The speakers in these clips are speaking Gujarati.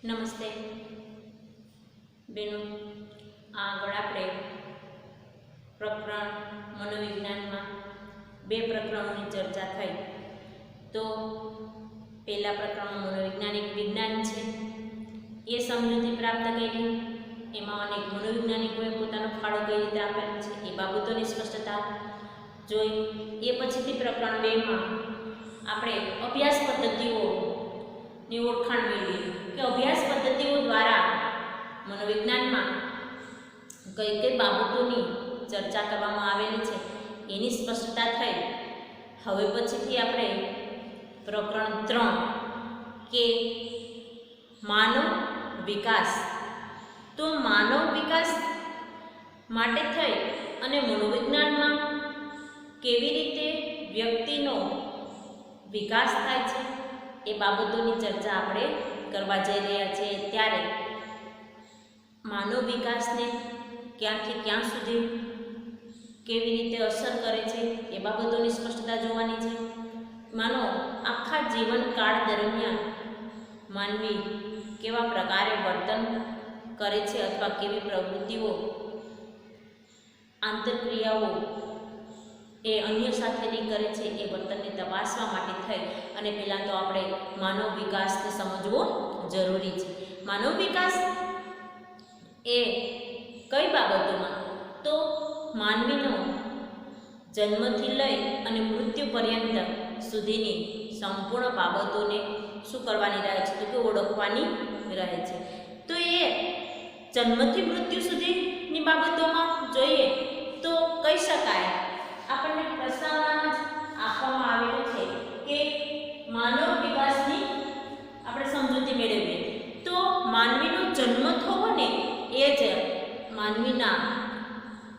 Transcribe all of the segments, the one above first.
નમસ્તે બેનો, આગળ આપણે પ્રકરણ મનોવિજ્ઞાનમાં બે પ્રકરણોની ચર્ચા થઈ. તો પહેલા પ્રકરણમાં મનોવૈજ્ઞાનિક વિજ્ઞાન છે એ સમજૂતી પ્રાપ્ત કરી. એમાં અનેક મનોવૈજ્ઞાનિકોએ પોતાનો ફાળો કઈ રીતે આપેલો છે એ બાબતોની સ્પષ્ટતા જોઈ. એ પછીથી પ્રકરણ 2માં આપણે અભ્યાસ પદ્ધતિઓની ઓળખાણ મેળવી કે અભ્યાસ પદ્ધતિઓ દ્વારા મનોવિજ્ઞાનમાં કઈ કઈ બાબતોની ચર્ચા કરવામાં આવેલી છે એની સ્પષ્ટતા થઈ. હવે પછીથી આપણે પ્રકરણ 3 કે માનવ વિકાસ. તો માનવ વિકાસ માટે થઈ અને મનોવિજ્ઞાનમાં કેવી રીતે વ્યક્તિનો વિકાસ થાય છે એ બાબતોની ચર્ચા આપણે કરવા જઈ રહ્યા છીએ. ત્યારે માનવ વિકાસને ક્યાંથી ક્યાં સુધી કેવી રીતે અસર કરે છે એ બાબતોની સ્પષ્ટતા જોવાની છે. માનો આખા જીવનકાળ દરમિયાન માનવી કેવા પ્રકારે વર્તન કરે છે અથવા કેવી પ્રવૃત્તિઓ આંતરક્રિયાઓ એ અન્ય સાથેની કરે છે એ વર્તનને તપાસવા માટે થઈ અને પહેલાં તો આપણે માનવ વિકાસને સમજવો જરૂરી છે. માનવ વિકાસ એ કઈ બાબતોમાં? તો માનવીનો જન્મથી લઈ અને મૃત્યુ પર્યંત સુધીની સંપૂર્ણ બાબતોને શું કરવાની રહે છે? તો કે ઓળખવાની રહે છે. તો એ જન્મથી મૃત્યુ સુધીની બાબતોમાં જોઈએ તો કહી શકાય, આપણને પ્રસ્તાવનામાં જ આપવામાં આવેલું છે કે માનવ વિકાસની આપણે સમજૂતી મેળવીએ તો માનવીનો જન્મ થવો ને એ જ માનવીના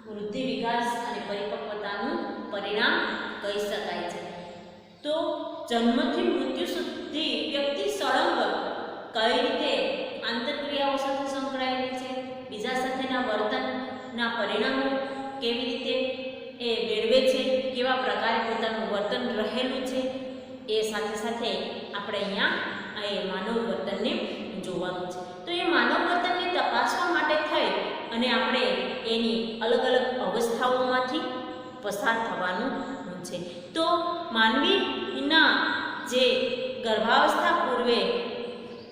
વૃદ્ધિ, વિકાસ અને પરિપક્વતાનું પરિણામ કહી શકાય છે. તો જન્મથી મૃત્યુ સુધી વ્યક્તિ સળંગ કઈ રીતે આંતરક્રિયાઓ સાથે સંકળાયેલી છે, બીજા સાથેના વર્તનના પરિણામો કેવી રીતે એ મેળવે છે, કેવા પ્રકારે પોતાનું વર્તન રહેલું છે, એ સાથે સાથે આપણે અહીંયા એ માનવ વર્તનને જોવાનું છે. તો એ માનવ વર્તનને તપાસવા માટે થઈ અને આપણે એની અલગ અલગ અવસ્થાઓમાંથી પસાર થવાનું છે. તો માનવીના જે ગર્ભાવસ્થા પૂર્વે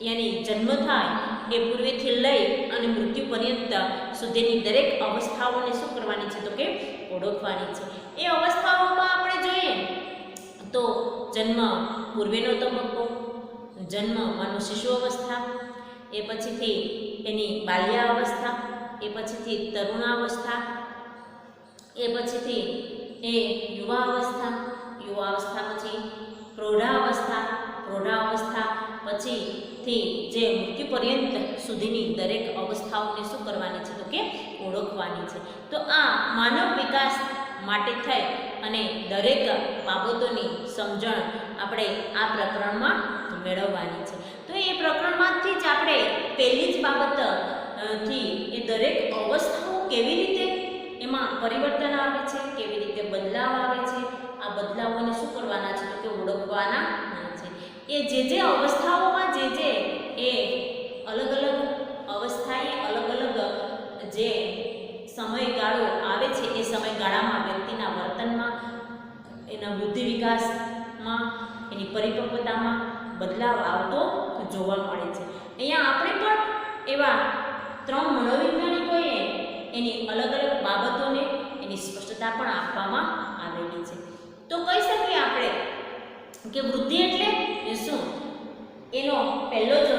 યાની જન્મ થાય એ પૂર્વેથી લઈ અને મૃત્યુ પર્યંત સુધીની દરેક અવસ્થાઓને શું કરવાની છે? તો કે ઓળખવાની છે. એ અવસ્થાઓમાં આપણે જોઈએ તો જન્મ પૂર્વેનો તબક્કો, જન્મ માનો શિશુ અવસ્થા, એ પછીથી એની બાલ્યાવસ્થા, એ પછીથી તરુણાવસ્થા, એ પછીથી એ યુવાવસ્થા, યુવાવસ્થા પછી પ્રૌઢાવસ્થા, પ્રૌઢાવસ્થા પછીથી જે મૃત્યુ પર્યંત સુધીની દરેક અવસ્થાઓને શું કરવાની છે? તો કે ઓળખવાની છે. તો આ માનવ વિકાસ માટે થઈ અને દરેક બાબતોની સમજણ આપણે આ પ્રકરણમાં મેળવવાની છે. તો એ પ્રકરણમાંથી જ આપણે પહેલી જ બાબતથી એ દરેક અવસ્થાઓ કેવી રીતે એમાં પરિવર્તન આવે છે, કેવી રીતે બદલાવ આવે છે, આ બદલાવોને શું કરવાના છે? તો કે ઓળખવાના છે. એ જે અવસ્થાઓમાં જે એ અલગ અલગ અવસ્થાએ અલગ અલગ જે સમયગાળો આવે છે એ સમયગાળામાં વ્યક્તિના વર્તનમાં, એના વૃદ્ધિ વિકાસમાં, એની પરિપક્વતામાં બદલાવ આવતો જોવા મળે છે. અહીંયા આપણે પણ એવા 3 મનોવૈજ્ઞાનિકોએ એની અલગ અલગ બાબતોને એની સ્પષ્ટતા પણ આપવામાં આવેલી છે. તો કહી શકીએ આપણે કે વૃદ્ધિ એટલે શું? એનો પહેલો જ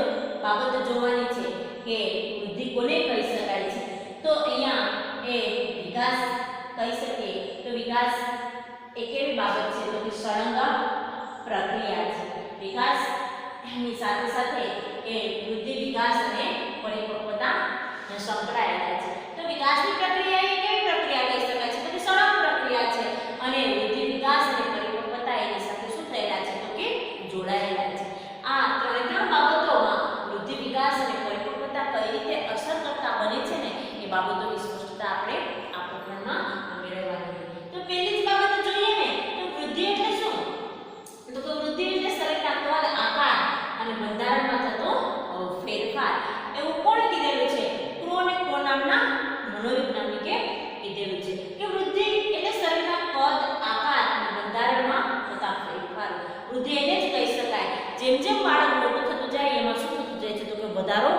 બાબત જોવાની છે કે વૃદ્ધિ કોને કહી શકાય છે? તો અહીંયા એ વિકાસ કહી શકીએ. તો વિકાસ એ કેવી બાબત છે? તો કે સળંગ પ્રક્રિયા છે. વિકાસની સાથે સાથે એ વૃદ્ધિ, વિકાસ અને પરિપક્વતા સંકળાયેલા છે. તો વિકાસની પ્રક્રિયા એ કેવી પ્રક્રિયા કહી શકાય છે? તો કે સળંગ પ્રક્રિયા છે અને વૃદ્ધિ, વિકાસ અને પરિપક્વતા એની સાથે શું થયેલા છે? તો કે જોડાયેલા છે. આ ત્રણ બાબતોમાં વૃદ્ધિ, વિકાસ અને પરિપક્વતા કઈ રીતે અસર કરતા બને છે ને એ બાબતોની સ્પષ્ટતા આપણે આ પ્રકરણમાં મેળવવાની છે. તો પહેલી જ બાબત જોઈએ ને તો વૃદ્ધિ એટલે શું? તો કે વૃદ્ધિ એટલે શરીરના કદ, આકાર અને બંધારણમાં થતો ફેરફાર. નામના મનોવૈજ્ઞાનિકે કીધેલું છે કે વૃદ્ધિ એટલે શરીરના કદ, આકાર અને બંધારણમાં થતા ફેરફાર. વૃદ્ધિ એટલે જ કહી શકાય જેમ જેમ બાળક મોટું થતું જાય એમાં શું થતું જાય છે તો કે વધારો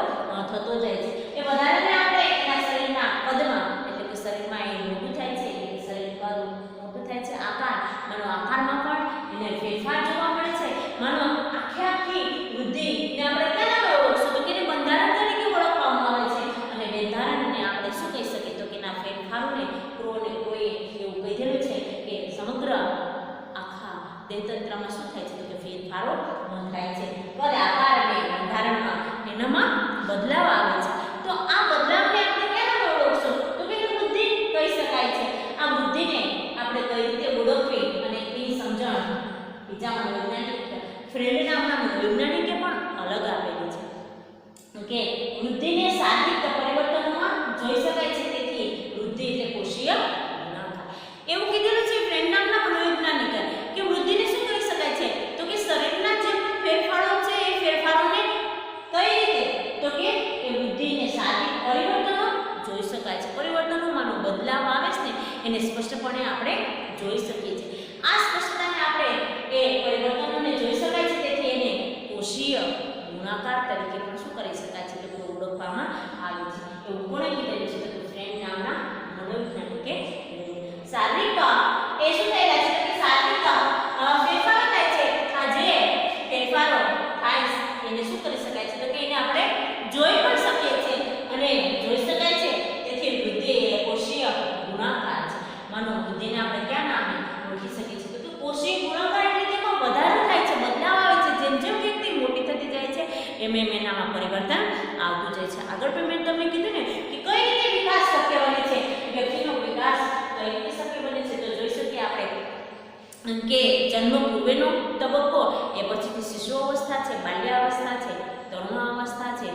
થતો જાય છે. એ વધારાને આપણે એના શરીરના કદમાં એટલે કે શરીરમાં એ મોટું થાય છે, એ શરીર કદ મોટું થાય છે, મનો આકારમાં પણ એને ફેરફાર જોવા મળે છે. મનો આખી વૃદ્ધિને આપણે કેના ઓળખશું તો કે એને બંધારણ તરીકે ઓળખવામાં આવે છે. અને બંધારણને આપણે શું કહી શકીએ તો કે એના ફેરફારોને કોઈ એવું કહેલું છે કે સમગ્ર આખા દેહતંત્રમાં શું થાય છે તો કે ફેરફારો થાય છે. કદ, આકાર અને બંધારણમાં એનામાં બદલાવ આવે છે. તો આ બદલાવને આપણે કેના ઓળખશું તો કે વૃદ્ધિ કહી શકાય છે. આ વૃદ્ધિને આપણે કઈ રીતે ઓળખવી અને એની સમજણ બીજા મનોવૈજ્ઞાનિક ફ્રેડ નામના મનોવૈજ્ઞાનિકે પણ અલગ આપેલી છે કે વૃદ્ધિને શારીરિક પરિવર્તનોમાં જોઈ શકાય છે. તેથી વૃદ્ધિ એટલે કોષીય ગુણાકાર એવું કીધેલું છે ફ્રેડ નામના મનોવૈજ્ઞાનિકે કે વૃદ્ધિને શું કહી શકાય છે તો કે શરીરના જે ફેરફારો છે એ ફેરફારોને કઈ રીતે તો કે એ વૃદ્ધિને શારીરિક પરિવર્તનો જોઈ શકાય છે. પરિવર્તનોમાંનો બદલાવ આવે છે ને એને સ્પષ્ટપણે આપણે જોઈ શકીએ છીએ. આ સ્પષ્ટતાને આપણે એ પરિવર્તનોને જોઈ શકાય છે. તેથી એને કોષીય ગુણાકાર તરીકે પણ શું કરી શકાય છે તો ઓળખવામાં આવે છે. એવું કોણે કીધેલું છે તો ફ્રેડ નામના મનોવૈજ્ઞાનિકે શારીરિક એ શું થયેલા છે કે શારીરિક ફેરફારો થાય છે. આ જે ફેરફારો થાય એને શું કરી શકાય છે તો કે એને આપણે જોઈ પણ શકીએ છીએ અને જોઈ શકાય છે. તેથી વૃદ્ધિ એ કોષીય ગુણાકાર છે. માનો વૃદ્ધિને આપણે ક્યાં નામે ઓળખી શકીએ છીએ તો કોષીય ગુણાકાર એટલે તેમાં વધારો થાય છે, બદલાવ આવે છે. જેમ જેમ વ્યક્તિ મોટી થતી જાય છે એમ એનામાં પરિવર્તન આવતું જાય છે. આગળ પણ મેં તમને કીધું ને કે કઈ રીતે વિકાસ શક્ય બને છે, વ્યક્તિનો વિકાસ કઈ રીતે શક્ય બને છે તો જોઈ શકીએ આપણે કે જન્મ પૂર્વેનો તબક્કો, એ પછીથી શિશુ અવસ્થા છે, બાલ્યાવસ્થા છે, તરુણાવસ્થા છે,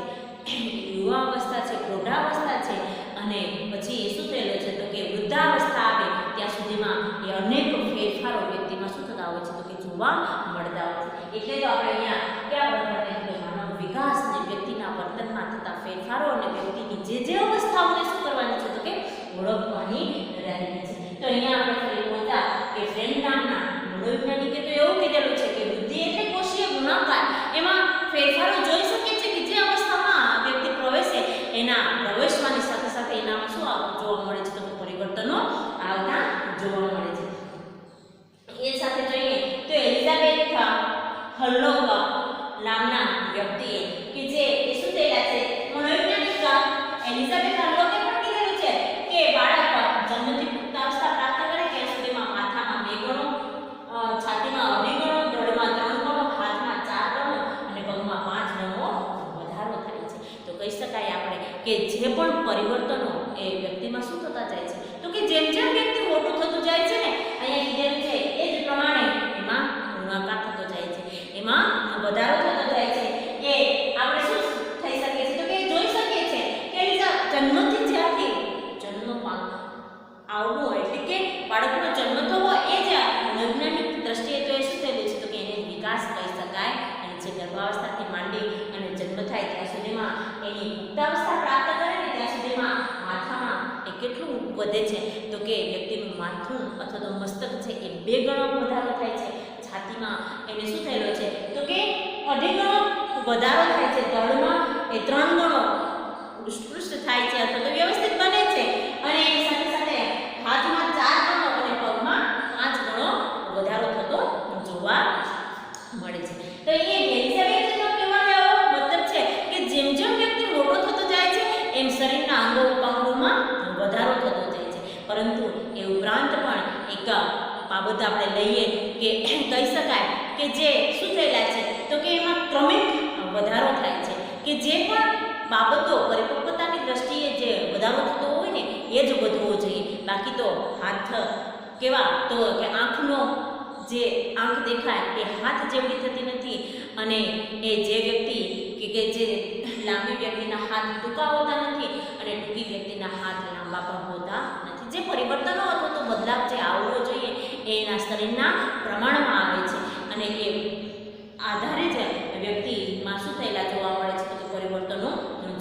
યુવાવસ્થા છે, પ્રૌઢાવસ્થા છે અને પછી એ શું થયેલું છે તો કે વૃદ્ધાવસ્થા આવે ત્યાં સુધીમાં એ અનેક ફેરફારો વ્યક્તિમાં શું થતા હોય છે તો કે જોવા મળતા હોય છે. એટલે તો આપણે અહીંયા ક્યાં પ્રકારની માનવ વિકાસ અને વ્યક્તિના વર્તનમાં થતા ફેરફારો અને વ્યક્તિની જે અવસ્થાઓને શું કરવાની છે તો કે ઓળખવાની રહેલી છે. તો અહીંયા આપણે ફરી પહોંચ્યા કે ફ્રેડ નામના મનોવૈજ્ઞાનિકે તો એવું કીધેલું છે કે વૃદ્ધિ એટલે કોષીય ગુણાકાર. એમાં ફેરફારો જોઈ શકીએ છીએ કે જે અવસ્થામાં વ્યક્તિ પ્રવેશે એના પ્રવેશવાની સાથે સાથે એનામાં શું જોવા મળે છે તો પરિવર્તનો આવતા જોવા મળે છે. એ સાથે જોઈએ તો એલિઝાબેથ હર્લોગ નામના વ્યક્તિએ કે જે એ શું થયેલા છે મનોવૈજ્ઞાનિક એલિઝાબેથ હર્લોગે પણ કીધેલું છે કે બાળક જન્મથી પુખ્તાવસ્થા પ્રાપ્ત કરે ત્યાં સુધીમાં માથામાં 2 ગણો, છાતીમાં 2 ગણો, ધડમાં 3 ગણો, હાથમાં 4 ગણો અને પગમાં 5 ગણો વધારો થાય છે. તો કહી શકાય આપણે કે જે પણ પરિવર્તનો એ વ્યક્તિમાં શું થતા જાય છે તો કે જેમ જેમ વ્યક્તિ મોટું થતું જાય છે ને અહીંયા કીધેલું છે એ જ પ્રમાણે એમાં ગુણાકાર થતો જાય છે, એમાં વધારો થતો જાય છે. એ આપણે શું થઈ શકે છે તો કે જોઈ શકીએ છીએ કે જન્મથી જ્યાંથી જન્મ આવવો એટલે કે બાળકનો જન્મ થવો એ જ વૈજ્ઞાનિક દ્રષ્ટિએ તો એ શું થયેલું છે તો કે એને વિકાસ કહી શકાય. અને જે ગર્ભાવસ્થાથી માંડી અને જન્મ થાય ત્યાં સુધીમાં એની પુખ્તાવસ્થા પ્રાપ્ત કરે ને ત્યાં સુધીમાં માથામાં એ કેટલું વધે છે તો કે વ્યક્તિનું માથું અથવા તો મસ્તક છે એ 2 ગણો વધારો થાય છે. છાતીમાં એને શું થયેલો છે તો કે 2.5 ગણો વધારો થાય છે. ધડમાં એ 3 ગણો ઉત્કૃષ્ટ થાય છે અથવા તો વ્યવસ્થિત બને છે અને એની સાથે સાથે હાથમાં 4 ગણો અને પગમાં 5 ગણો વધારો થતો જોવા મળે છે. તો એ એલિઝાબેથનો કહેવાનો એવો મતલબ છે કે જેમ જેમ વ્યક્તિ મોટો થતો જાય છે એમ શરીરના અંગો ઉપાંગોમાં વધારો થતો જાય છે. પરંતુ એ ઉપરાંત પણ એક બાબત આપણે લઈએ કે કહી શકાય કે જે શું થયેલા છે તો કે એમાં ક્રમિક વધારો થાય છે કે જે પણ બાબતો પરિપક્વતાની દ્રષ્ટિએ જે વધારો થતો હોય ને એ જ વધવો જોઈએ. બાકી તો હાથ કેવા તો કે આંખનો જે આંખ દેખાય એ હાથ જેવડી થતી નથી અને એ જે વ્યક્તિ કે જે લાંબી વ્યક્તિના હાથ ટૂંકા હોતા નથી અને ટૂંકી વ્યક્તિના હાથ લાંબા પણ હોતા નથી. જે પરિવર્તનો અથવા તો બદલાવ જે આવવો જોઈએ એ એના શરીરના પ્રમાણમાં આવે છે અને એ આધારે જ વ્યક્તિમાં શું થયેલા જોવા મળે છે તો પરિવર્તનો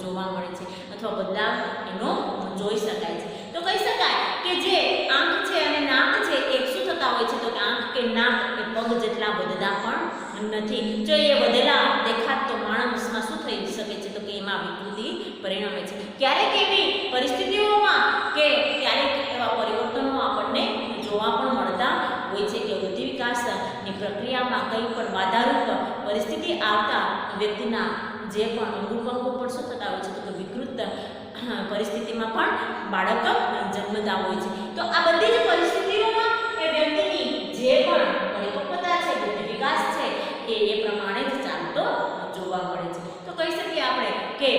જોવા મળે છે. અથવા બદલાવ એનો જોઈ શકાય છે. તો કહી શકાય કે જે આંખ છે અને નાક છે એ શું થતા હોય છે, તો કે આંખ કે નાક એ પગ જેટલા વધતા પણ નથી. જો એ વધેલા દેખાત તો માણસમાં શું થઈ શકે છે, તો કે એમાં વિકૃતિ પરિણમે છે. ક્યારેક એવી પરિસ્થિતિઓમાં કે ક્યારેક એવા પરિવર્તનો આપણને જોવા પણ મળતા હોય છે કે બુદ્ધિ વિકાસની પ્રક્રિયામાં કંઈ પણ બાધારૂપ પરિસ્થિતિ આવતા વ્યક્તિના જે પણ અંગો પણ શું થતા હોય છે, તો વિકૃત પરિસ્થિતિમાં પણ બાળક જન્મતા હોય છે. તો આ બધી જ પરિસ્થિતિઓમાં એ વ્યક્તિની જે પણ પરિપક્વતા છે, બુદ્ધિ વિકાસ છે, એ પ્રમાણે જ ચાલતો જોવા મળે છે. તો કહી શકીએ આપણે કે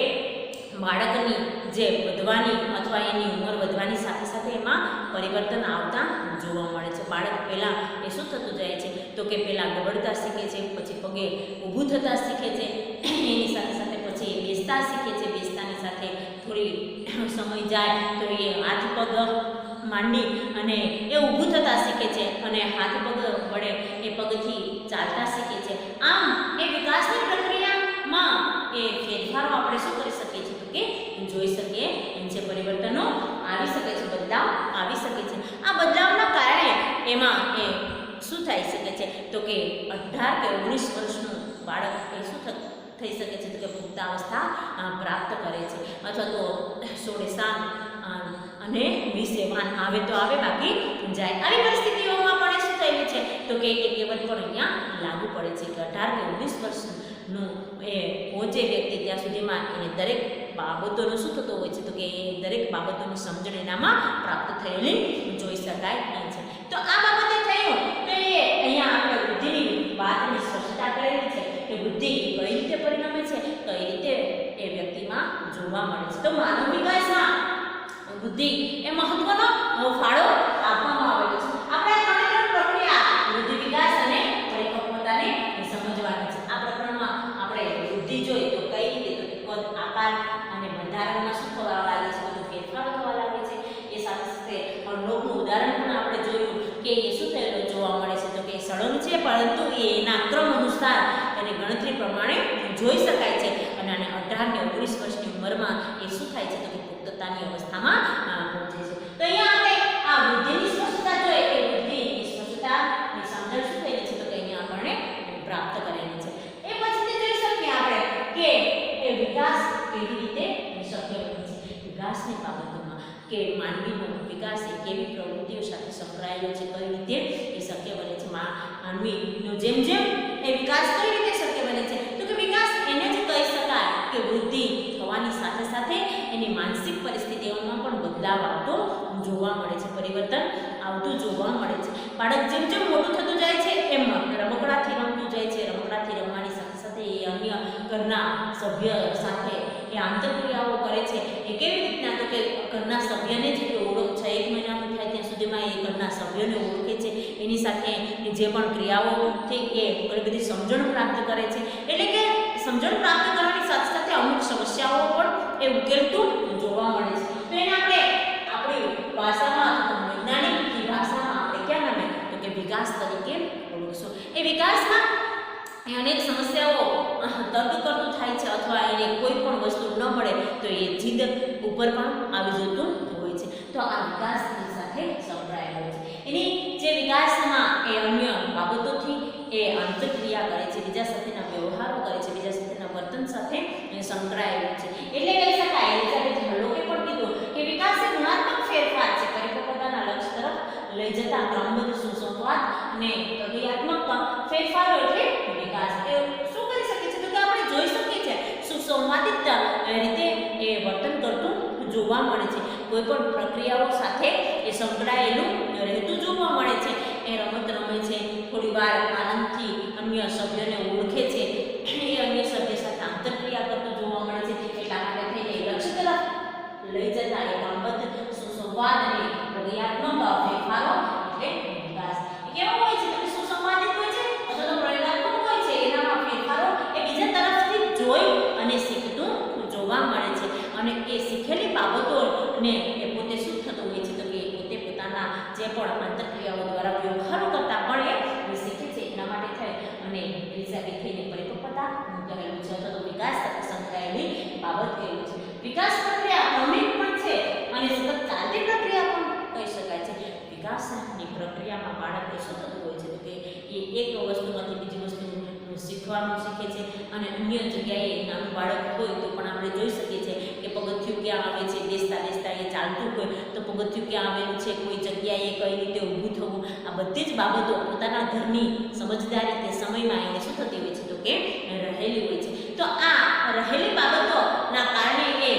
બાળકની જે વધવાની અથવા એની ઉંમર વધવાની સાથે સાથે એમાં પરિવર્તન આવતા જોવા મળે છે. બાળક પહેલાં એ શું થતું જાય છે, તો કે પહેલાં ગબડતા શીખે છે, પછી પગે ઊભું થતાં શીખે છે, એની સાથે સાથે પછી એ બેસતા શીખે છે, બેસતાની સાથે થોડી સમય જાય તો એ હાથ પગ માંડી અને એ ઊભું થતાં શીખે છે અને હાથ પગ વડે એ પગથી ચાલતા શીખે છે. આમ એ વિકાસની પ્રક્રિયામાં એ ફેરફારો આપણે શું કરી શકીએ છીએ, તો કે જોઈ શકીએ જે પરિવર્તનો આવી શકે છે, બદલાવ આવી શકે છે. આ બદલાવના કારણે એમાં એ શું થઈ શકે છે, તો કે 18 કે 19 વર્ષનું બાળક એ શું થઈ શકે છે, તો કે પુખ્તાવસ્થા પ્રાપ્ત કરે છે, અથવા તો 16 અને 20 આવે તો આવે, બાકી જાય. આવી પરિસ્થિતિઓમાં પણ શું થયેલું છે, તો કે એ કહેવત પણ અહીંયા લાગુ પડે છે કે 18 કે 19 વર્ષનું એ પહોંચે વ્યક્તિ ત્યાં સુધીમાં એને દરેક બાબતોનું શું થતું હોય છે, તો કે એ દરેક બાબતોની સમજણ એનામાં પ્રાપ્ત થયેલી જોઈ શકાય છે. તો આ બાબતે થયું તો એ અહીંયા આપણે બુદ્ધિની વાતની સ્પષ્ટતા કરેલી છે કે બુદ્ધિ કઈ રીતે પરિણમે છે, કઈ રીતે એ વ્યક્તિમાં જોવા મળે છે. તો માનવ વિકાસમાં બુદ્ધિ એ મહત્વનો ફાળો આપવામાં આવેલો છે. આપણે ત્રણ પ્રક્રિયા બુદ્ધિ વિકાસ અને પરિપક્વતાને સમજવાની છે. આ પ્રકરણમાં આપણે બુદ્ધિ જોઈ તો કઈ રીતે, તો કદ, આકાર અને બંધારણમાં શું થવા લાગે છે, બધું ફેરફાર થવા લાગે છે. એ સાથે સાથે અણલોકનું ઉદાહરણ પણ આપણે જોયું કે એ શું થયેલું જોવા મળે છે, તો કે એ સળંગ છે પરંતુ એના ક્રમ અનુસાર અને ગણતરી પ્રમાણે જોઈ શકાય છે. અને આને 18 ને 19 વર્ષની ઉંમરમાં એ શું થાય છે, તો કે પુખ્તતાની અવસ્થામાં પહોંચે છે. તો અહીંયા આપણે આ બુદ્ધિની સ્પષ્ટતા જોઈએ કે બુદ્ધિની સ્પષ્ટતાની સમજણ શું થઈ છે, તો કે અહીંયા આપણને પ્રાપ્ત કરેલી છે. એ પછી જોઈ શકીએ આપણે કે એ વિકાસ કેવી રીતે શક્ય બને છે. વિકાસની બાબતોમાં કે માનવીનો વિકાસ એ કેવી પ્રવૃત્તિઓ સાથે સંકળાયેલો છે, કઈ રીતે એ શક્ય બને છે. માનવીનો જેમ જેમ એ વિકાસ કઈ રીતે શક્ય બને છે, તો કે વિકાસ એને જ કહી શકાય કે વૃદ્ધિ થવાની સાથે સાથે એની માનસિક પરિસ્થિતિઓમાં પણ બદલાવ આવતો જોવા મળે છે, પરિવર્તન આવતું જોવા મળે છે. બાળક જેમ જેમ મોટું થતું જાય છે એમ રમકડાથી રમતું જાય છે. રમકડાથી રમવાની સાથે સાથે એ અન્ય ઘરના સભ્ય સાથે એ આંતરક્રિયાઓ કરે છે. એ કેવી રીતના, તો કે ઘરના સભ્યને જ ઓળખ 6 મહિનાનું થાય ત્યાં સુધીમાં એ ઘરના સભ્યોને ઓળખે છે. એની સાથે જે પણ ક્રિયાઓથી એ ઘણી બધી સમજણ પ્રાપ્ત કરે છે. એટલે કે સમજણ પ્રાપ્ત કરવાની સાથે સાથે અમુક સમસ્યાઓ પણ એ ઉકેલતું જોવા મળે છે. તો એને આપણે આપણી ભાષામાં, વૈજ્ઞાનિક ભાષામાં આપણે ક્યાં નામે, તો કે વિકાસ તરીકે ઓળખશું. એ વિકાસમાં એ અનેક સમસ્યાઓ તર્ક કરતું થાય છે અથવા એને કોઈ પણ વસ્તુ ન મળે તો એ જીદ ઉપર પણ આવી જતું હોય છે. તો આ વિકાસની સાથે સંકળાયેલો છે. એની જે વિકાસમાં એ અન્ય બાબતોથી એ આંતરક્રિયા કરે છે, બીજા સાથેના વ્યવહારો કરે છે, બીજા સાથેના વર્તન સાથે સંકળાયેલું છે. એટલે કહી શકાય એલિઝાબેથ હર્લોકે પણ કીધું કે વિકાસ એ ગુણાત્મક ફેરફાર છે, પરિપક્વતાના લક્ષ્ય તરફ લઈ જતા ક્રમબદ્ધ સુસંવાદ અને પ્રક્રિયાત્મક ફેરફારો એટલે વિકાસ. એ શું કરી શકે છે, તો કે આપણે જોઈ શકીએ છીએ સુસંવાદિત રીતે એ વર્તન કરતું જોવા મળે છે. કોઈ પણ પ્રક્રિયાઓ સાથે એ સંકળાયેલું રહેતું જોવા મળે છે. એ રમત રમે છે, થોડી વાર આનંદથી અન્ય સભ્યોને ઓળખે છે, એ અન્ય સભ્ય સાથે આંતરક્રિયા કરતું જોવા મળે છે. એટલા માટે થઈને લક્ષ્ય તરફ લઈ જતા એ ક્રમબદ્ધ સુસંવાદ અને પ્રક્રિયાત્મક ફેરફારો એટલે વિકાસ. કેવો હોય છે, તો સુસંવાદિત હોય છે અથવા તો પ્રક્રિયાત્મક હોય છે. એનામાં ફેરફારો એ બીજા તરફથી જોઈ અને શીખતું જોવા મળે છે. અને એ શીખેલી બાબતોને એ પોતે શું થતું હોય છે, તો કે પોતે પોતાના જે પણ આંતરક્રિયાઓ દ્વારા વ્યવહારો કરતા પણ એ શીખે છે. એના માટે થઈ અને એલિઝાબેથને પરિપક્વતા કહેલું છે અથવા તો વિકાસ સાથે સંકળાયેલી બાબત કહેલું છે. વિકાસ પ્રક્રિયા ક્રમિક પણ છે અને સતત ચાલતી પ્રક્રિયા પણ કહી શકાય છે. વિકાસની પ્રક્રિયામાં બાળકને શું થતું હોય છે તો કે એ એક વસ્તુમાંથી બીજી વસ્તુ શીખવાનું શીખે છે અને અન્ય જગ્યાએ નાનું બાળક હોય તો પણ આપણે જોઈ શકીએ છીએ કે પગથિયું ક્યાં આવે છે, બેસતા બેસતા એ ચાલતું હોય તો પગથિયું ક્યાં આવેલું છે, કોઈ જગ્યાએ કઈ રીતે ઊભું થવું, આ બધી જ બાબતો પોતાના ઘરની સમજદારી તે સમયમાં એને શું થતી હોય છે તો કે રહેલી હોય છે. તો આ રહેલી બાબતોના કારણે એ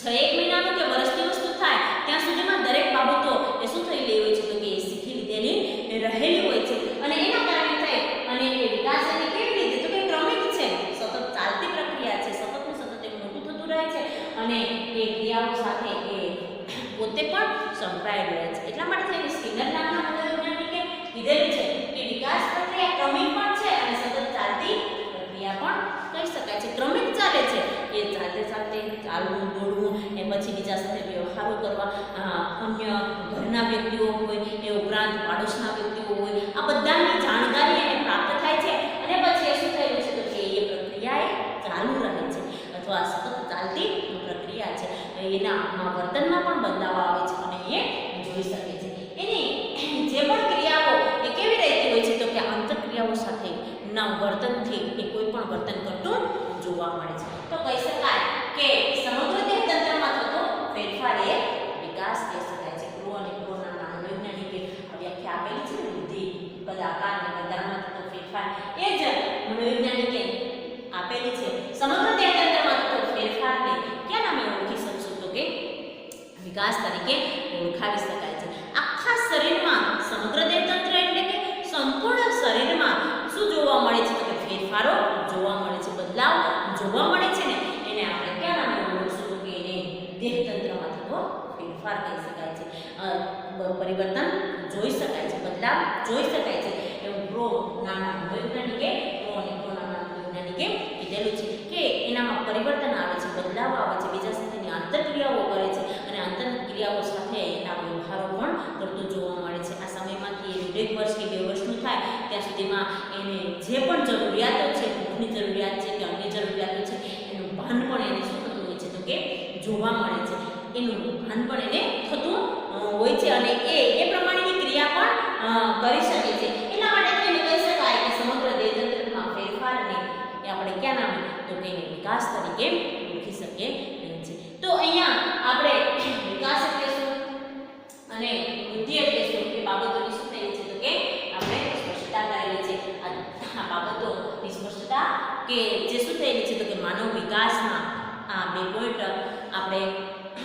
6 મહિનાનું કે વર્ષની વસ્તુ થાય ત્યાં સુધીમાં દરેક બાબતો એ શું થઈ રહી હોય છે તો કે એ શીખી લીધેલી રહેલી હોય છે અને એના કારણે થઈ અને એ વિકાસ એને કેવી રીતે તો કે ક્રમિક છે, સતત ચાલતી પ્રક્રિયા છે, સતત ને સતત એ મોટું થતું રહે છે અને એ ક્રિયાઓ સાથે એ પોતે પણ સંકળાયેલું રહે છે. એટલા માટે થઈને સ્કિનર નામના મનોવૈજ્ઞાનિકે કીધેલું છે કે વિકાસ પ્રક્રિયા ક્રમિક પણ છે અને સતત ચાલતી પ્રક્રિયા પણ કહી શકાય છે. ક્રમિક ચાલે છે એ ચાલતે ચાલતે ચાલવું, દોડવું, એ પછી બીજા સાથે વ્યવહારો કરવા, અન્ય ઘરના વ્યક્તિઓ હોય એ ઉપરાંત પાડોશના વ્યક્તિઓ હોય, આ બધાની જાણકારી એને પ્રાપ્ત થાય છે અને પછી એ શું થયેલું છે તો કે એ પ્રક્રિયા એ ચાલુ રહે છે અથવા સતત ચાલતી પ્રક્રિયા છે. એના વર્તનમાં પણ બદલાવ આવે છે અને એ જોઈ શકે છે. એની જે પણ ક્રિયાઓ એ કેવી રહેતી હોય છે તો કે આંતરક્રિયાઓ સાથે ના વર્તનથી એ કોઈ પણ વર્તન કરતું જોવા મળે છે. તો કહી શકાય કે સમગ્ર દેહ તંત્રમાં થતો ફેરફાર એ વિકાસ કહી શકાય છે. ક્રો અને ક્રોના મનોવૈજ્ઞાનિકે વ્યાખ્યા આપેલી છે બુદ્ધિ, કદ, આકાર અને ગંધારમાં થતો ફેરફાર એ જ મનોવૈજ્ઞાનિકે આપેલી છે. સમગ્ર દેહ તંત્રમાં થતો ફેરફારને ક્યાં નામે ઓળખી શકશું તો કે વિકાસ તરીકે ઓળખાવી શકાય છે. આખા શરીરમાં સમગ્ર દેહ તંત્ર એટલે કે સંપૂર્ણ શરીરમાં શું જોવા મળે છે તો કે ફેરફારો જોવા મળે છે, બદલાવ જોવા મળે છે ને એને આપણે ક્યાં નામે ઓળખશું તો કે એને દેહ તંત્રમાં થતો ફેરફાર કહી શકાય છે. પરિવર્તન જોઈ શકાય છે, બદલાવ જોઈ શકાય છે એવું ક્રો નામના વૈજ્ઞાનિકે કીધેલું છે કે એનામાં પરિવર્તન આવે છે, બદલાવ આવે છે, બીજા સાથેની આંતરક્રિયાઓ કરે છે અને આંતરક્રિયાઓ સાથે એના વ્યવહારો પણ કરતું જોવા મળે છે. આ સમયમાંથી એ 1 વર્ષ કે 2 વર્ષનું થાય ત્યાં સુધીમાં એને જે પણ જરૂરિયાતો છે, ભૂખની જરૂરિયાત છે કે અન્ય જરૂરિયાતો છે એનું ભાન પણ એને શું થતું હોય છે તો કે જોવા મળે છે, એનું ભાન પણ એને થતું હોય છે અને એ પ્રમાણેની ક્રિયા પણ કરી શકે છે. એટલા માટે એને કહી શકાય કે સમગ્ર દેહ તંત્રમાં ફેરફારને એ આપણે ક્યાં નામે તો કે એને વિકાસ તરીકે ઓળખી શકીએ છીએ. તો અહીંયા આપણે વિકાસ એટલે શું અને બુદ્ધિ એટલે શું એ બાબતોની શું થઈ છે તો કે આપણે સ્પષ્ટતા કરેલી છે. આ બાબતોની સ્પષ્ટતા કે જે શું થયેલી છે તો કે માનવ વિકાસમાં આ 2 પોઈન્ટ આપણે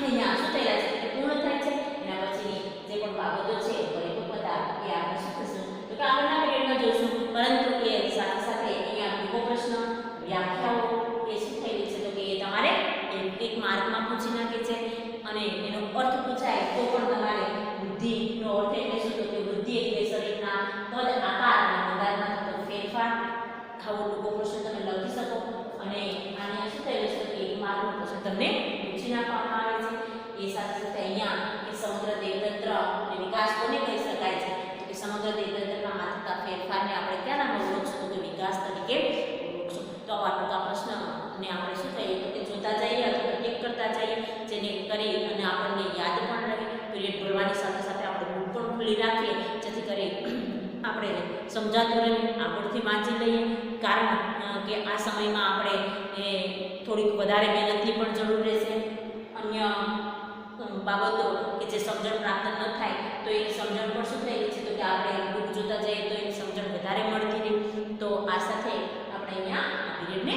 અહીંયા શું થયેલા છે કે પૂર્ણ થાય છે. એના પછીની જે પણ બાબતો છે પરિપક્વતા એ આપણે શું થશે તો કે આગળના પીરિયડમાં જોઈશું, પરંતુ એ સાથે સાથે અહીંયા બીજો પ્રશ્ન વ્યાખ્યાઓ એ શું થયેલી છે તો કે એ તમારે એક માર્કમાં પૂછી નાખે છે અને એનો અર્થ પૂછાય તો પણ તમારે બુદ્ધિનો અર્થ એટલે શું તો કે બુદ્ધિ એટલે શરીરના કદ, આકાર અને અંદાજમાં થતો ફેરફાર. આવો ટૂંકો પ્રશ્ન તમે લખી શકો અને આને શું થયેલું છે કે એક માર્કનો પ્રશ્ન તમને પૂછી નાખવામાં આવે છે. એ સાથે સાથે અહીંયા કે સમગ્ર દેહતંત્ર વિકાસ કોને કહી શકાય છે તો કે સમગ્ર દેહતંત્રમાં થતા ફેરફારને આપણે ક્યાં નામ ઓળખશું તો કે વિકાસ તરીકે ઓળખશું. તો આવા ટૂંકા પ્રશ્નને આપણે શું કહીએ તો કે જોતા જઈએ અથવા ટેક કરતા જઈએ, જેને કરી અને આપણને યાદ પણ રહે. પીરિયડ ભરવાની સાથે સાથે આપણે બુક પણ ખુલ્લી રાખીએ જેથી કરી આપણે સમજાતું રહે, આગળથી વાંચી લઈએ. કારણ કે આ સમયમાં આપણે થોડીક વધારે મહેનતની પણ જરૂર રહેશે. અન્ય બાબતો કે જે સમજણ પ્રાપ્ત ન થાય તો એની સમજણ પણ શું થયેલી છે તો કે આપણે બુક જોતા જઈએ તો એની સમજણ વધારે મળતી રહે. તો આ સાથે આપણે અહીંયા આ પીરિયડને